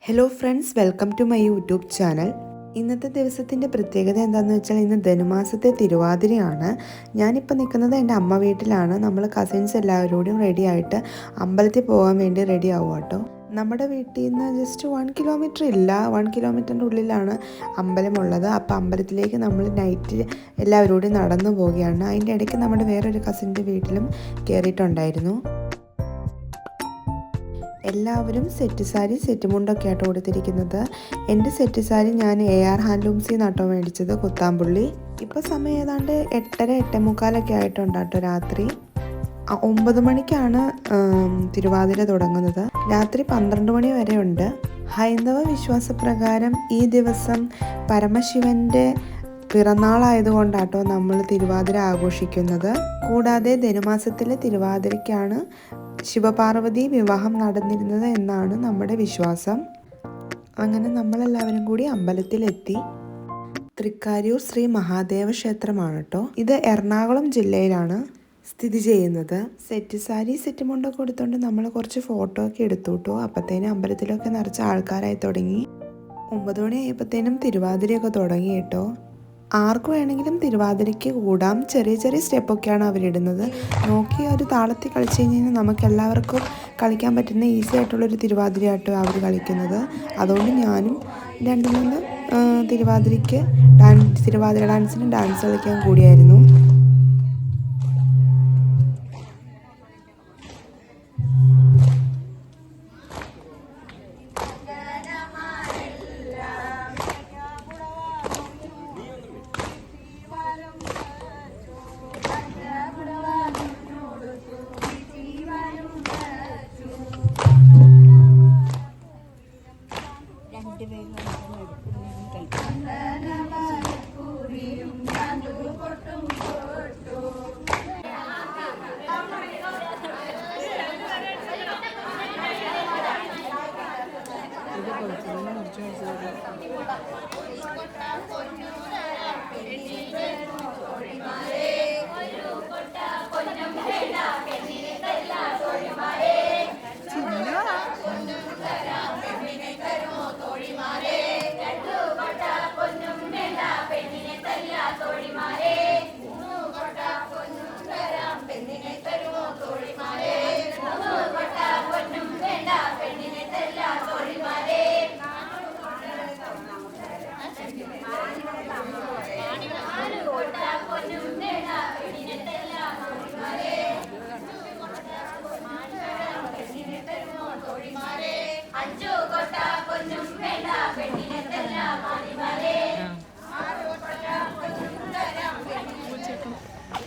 Hello friends, welcome to my YouTube channel. ഇന്നത്തെ ദിവസത്തിൻ്റെ പ്രത്യേകത എന്താണെന്ന് വെച്ചാൽ ഇന്ന് ധനുമാസത്തെ തിരുവാതിരയാണ്. ഞാനിപ്പോൾ നിൽക്കുന്നത് എൻ്റെ അമ്മ വീട്ടിലാണ്. നമ്മൾ കസിൻസ് എല്ലാവരോടും റെഡി ആയിട്ട് അമ്പലത്തിൽ പോകാൻ വേണ്ടി റെഡി ആവുക കേട്ടോ. നമ്മുടെ വീട്ടിൽ നിന്ന് ജസ്റ്റ് 1 കിലോമീറ്റർ ഇല്ല, 1 കിലോമീറ്ററിൻ്റെ ഉള്ളിലാണ് അമ്പലമുള്ളത്. അപ്പോൾ അമ്പലത്തിലേക്ക് നമ്മൾ നൈറ്റ് എല്ലാവരോടും നടന്നു പോവുകയാണ്. അതിൻ്റെ ഇടയ്ക്ക് നമ്മുടെ വേറൊരു കസിൻ്റെ വീട്ടിലും കയറിയിട്ടുണ്ടായിരുന്നു. എല്ലാവരും സെറ്റ് സാരി സെറ്റ് മുണ്ടൊക്കെ ആയിട്ട് കൊടുത്തിരിക്കുന്നത്. എൻ്റെ സെറ്റ് സാരി ഞാൻ AR ഹാൻഡ്ലൂംസിൽ നിന്നാട്ടോ മേടിച്ചത്, കുത്താമ്പുള്ളി. ഇപ്പോൾ സമയം ഏതാണ്ട് 8:30 8:45 ആയിട്ടുണ്ട് കേട്ടോ. രാത്രി 9 മണിക്കാണ് തിരുവാതിര തുടങ്ങുന്നത്. രാത്രി 12 മണി വരെ ഉണ്ട്. ഹൈന്ദവ വിശ്വാസപ്രകാരം ഈ ദിവസം പരമശിവൻ്റെ പിറന്നാളായതുകൊണ്ടാട്ടോ നമ്മൾ തിരുവാതിര ആഘോഷിക്കുന്നത്. കൂടാതെ ധനുമാസത്തിലെ തിരുവാതിരയ്ക്കാണ് ശിവപാർവതി വിവാഹം നടന്നിരുന്നത് എന്നാണ് നമ്മുടെ വിശ്വാസം. അങ്ങനെ നമ്മളെല്ലാവരും കൂടി അമ്പലത്തിലെത്തി. തൃക്കാര്യൂർ ശ്രീ മഹാദേവ ക്ഷേത്രമാണ് കേട്ടോ. ഇത് എറണാകുളം ജില്ലയിലാണ് സ്ഥിതി ചെയ്യുന്നത്. സെറ്റ് സാരി സെറ്റ് മുണ്ടൊക്കെ കൊടുത്തോണ്ട് നമ്മൾ കുറച്ച് ഫോട്ടോ ഒക്കെ എടുത്തു കേട്ടോ. അപ്പത്തേനും അമ്പലത്തിലൊക്കെ നിറച്ച ആൾക്കാരായി തുടങ്ങി. 9 മണി ആയപ്പോഴത്തേനും തിരുവാതിരയൊക്കെ തുടങ്ങി കേട്ടോ. ആർക്ക് വേണമെങ്കിലും തിരുവാതിരയ്ക്ക് കൂടാം. ചെറിയ ചെറിയ സ്റ്റെപ്പൊക്കെയാണ് അവരിടുന്നത്. നോക്കി ഒരു താളത്തിൽ കളിച്ചു കഴിഞ്ഞാൽ നമുക്ക് എല്ലാവർക്കും കളിക്കാൻ പറ്റുന്ന ഈസി ആയിട്ടുള്ളൊരു തിരുവാതിരയായിട്ടോ അവർ കളിക്കുന്നത്. അതുകൊണ്ട് ഞാനും 2-3 തിരുവാതിര ഡാൻസിന് ഡാൻസ് കളിക്കാൻ കൂടിയായിരുന്നു.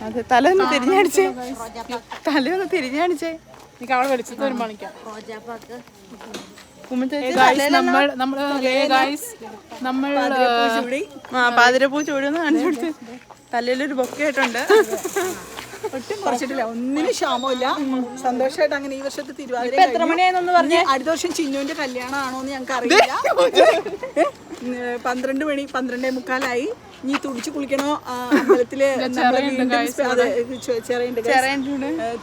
അതെ, തലയൊന്ന് തിരിഞ്ഞടിച്ചേ, തലയൊന്ന് തിരിഞ്ഞടിച്ചേ. എനിക്ക് അവളെ വിളിച്ചത് ഒരു മണിക്കാം. നമ്മൾ പാതിരപ്പൂ ചൂടിയൊന്ന് കാണിച്ചു കൊടുത്ത് തലയിലൊരു ബൊക്കെ ആയിട്ടുണ്ട്. ഒട്ടും കുറച്ചിട്ടില്ല, ഒന്നിനും ക്ഷാമമില്ല. സന്തോഷമായിട്ട് അങ്ങനെ ഈ വർഷത്തെ തിരുവാതിര. എത്ര മണിയായെന്നൊന്ന് പറഞ്ഞേ. അടുത്ത വർഷം ചിന്നുവിന്റെ കല്യാണം ആണോന്ന് ഞങ്ങൾക്ക് അറിയില്ല. 12 മണി 12:45. ഇനി തുടിച്ചു കുളിക്കണോ അമ്പലത്തില്,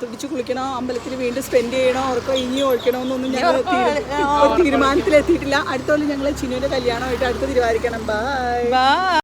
തുടിച്ചു കുളിക്കണോ അമ്പലത്തിൽ വീണ്ടും സ്പെൻഡ് ചെയ്യണോ, ഓർക്കോ ഇനി ഒഴിക്കണോന്നൊന്നും ഞങ്ങൾ തീരുമാനത്തിലെത്തിയിട്ടില്ല. അടുത്ത കൊല്ലം ഞങ്ങൾ ചിന്നുവിന്റെ കല്യാണമായിട്ട് അടുത്ത തിരുവാതിരക്കണം. ബൈ.